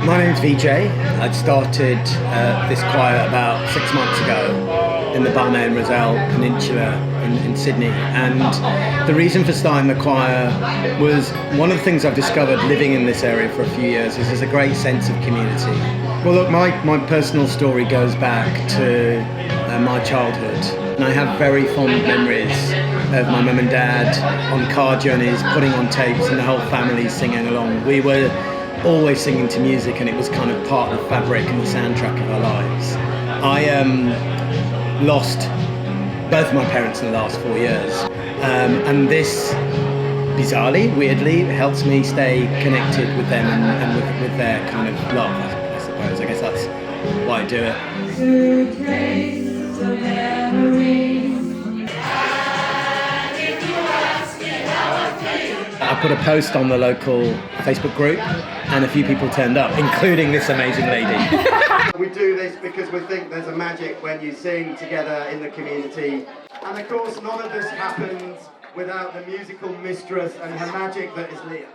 My name's VJ. I'd started this choir about 6 months ago in the Barnet and Roselle Peninsula in Sydney, and the reason for starting the choir was one of the things I've discovered living in this area for a few years is there's a great sense of community. Well, look, my personal story goes back to my childhood, and I have very fond memories of my mum and dad on car journeys, putting on tapes and the whole family singing along. We were always singing to music, and it was kind of part of the fabric and the soundtrack of our lives. I lost both my parents in the last 4 years, and this, bizarrely, weirdly, helps me stay connected with them and with their kind of love, I suppose. I guess that's why I do it. I put a post on the local Facebook group and a few people turned up, including this amazing lady. We do this because we think there's a magic when you sing together in the community. And of course, none of this happens without the musical mistress and her magic that is Leah.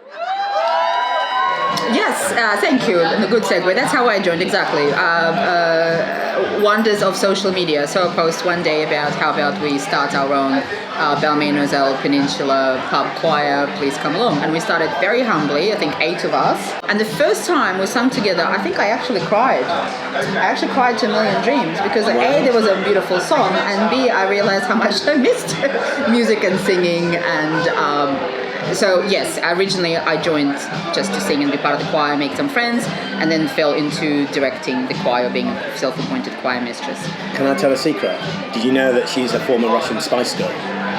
Yes, thank you. A good segue. That's how I joined, exactly. Wonders of social media. So I post one day about how about we start our own Barnet and Roselle Peninsula pub choir, please come along. And we started very humbly, I think 8 of us. And the first time we sang together, I think I actually cried. I actually cried to A Million Dreams because A, there was a beautiful song, and B, I realized how much I missed music and singing. And so yes, originally I joined just to sing and be part of the choir, make some friends, and then fell into directing the choir, being a self-appointed choir mistress. Can I tell a secret? Did you know that she's a former Russian Spice Girl?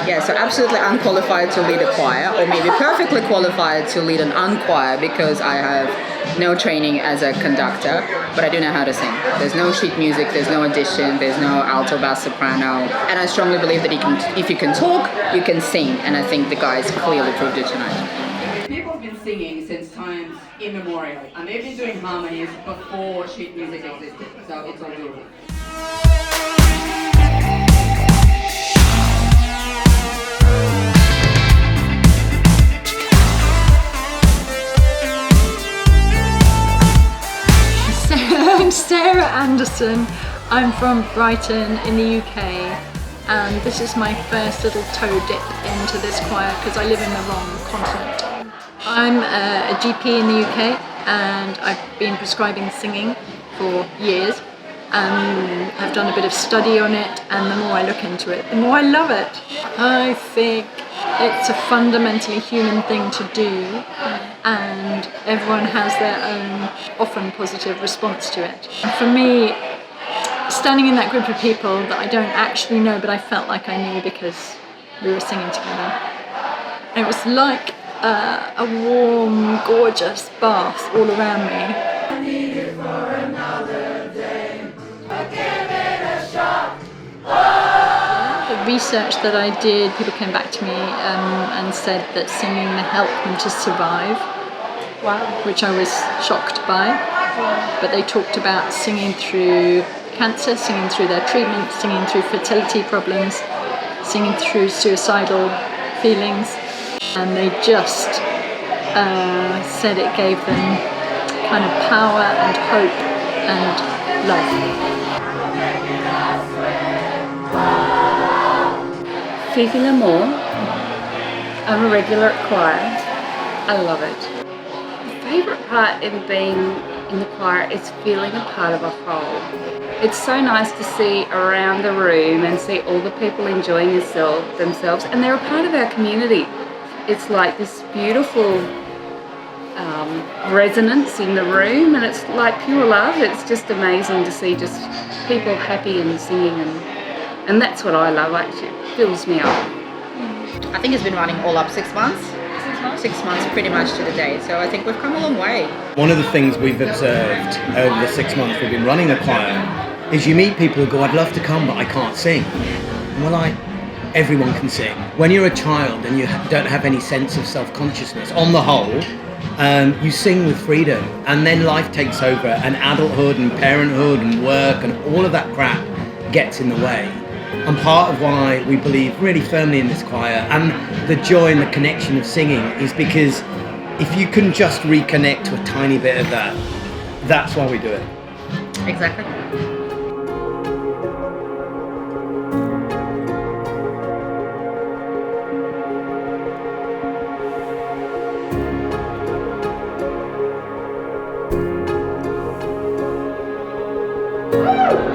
Yeah, so absolutely unqualified to lead a choir, or maybe perfectly qualified to lead an unchoir, because I have no training as a conductor, but I do know how to sing. There's no sheet music, there's no audition, there's no alto, bass, soprano, and I strongly believe that if you can talk, you can sing, and I think the guys clearly proved it tonight. People have been singing since times immemorial, and they've been doing harmonies before sheet music existed, so it's all doable. I'm Sarah Anderson. I'm from Brighton in the UK, and this is my first little toe dip into this choir because I live in the wrong continent. I'm a GP in the UK, and I've been prescribing singing for years, and I've done a bit of study on it, and the more I look into it, the more I love it. I think it's a fundamentally human thing to do, and everyone has their own, often positive response to it. For me, standing in that group of people that I don't actually know, but I felt like I knew because we were singing together, it was like a warm, gorgeous bath all around me. I need it for another day. Give it a shot. The research that I did, people came back to me and said that singing helped them to survive. Wow. Which I was shocked by. Wow. But they talked about singing through cancer, singing through their treatment, singing through fertility problems, singing through suicidal feelings, and they just said it gave them kind of power and hope and love. Fifi L'Amour. I'm a regular at choir. I love it. My favourite part in being in the choir is feeling a part of a whole. It's so nice to see around the room and see all the people enjoying themselves, and they're a part of our community. It's like this beautiful resonance in the room, and it's like pure love. It's just amazing to see just people happy and singing, and that's what I love. Actually, it fills me up. I think it's been running all up 6 months. 6 months pretty much to the day, so I think we've come a long way. One of the things we've observed over the 6 months we've been running the choir is you meet people who go, I'd love to come but I can't sing. And we're like, everyone can sing. When you're a child and you don't have any sense of self-consciousness, on the whole, you sing with freedom, and then life takes over, and adulthood and parenthood and work and all of that crap gets in the way. And part of why we believe really firmly in this choir and the joy and the connection of singing is because if you can just reconnect to a tiny bit of that, That's why we do it. Exactly. Woo!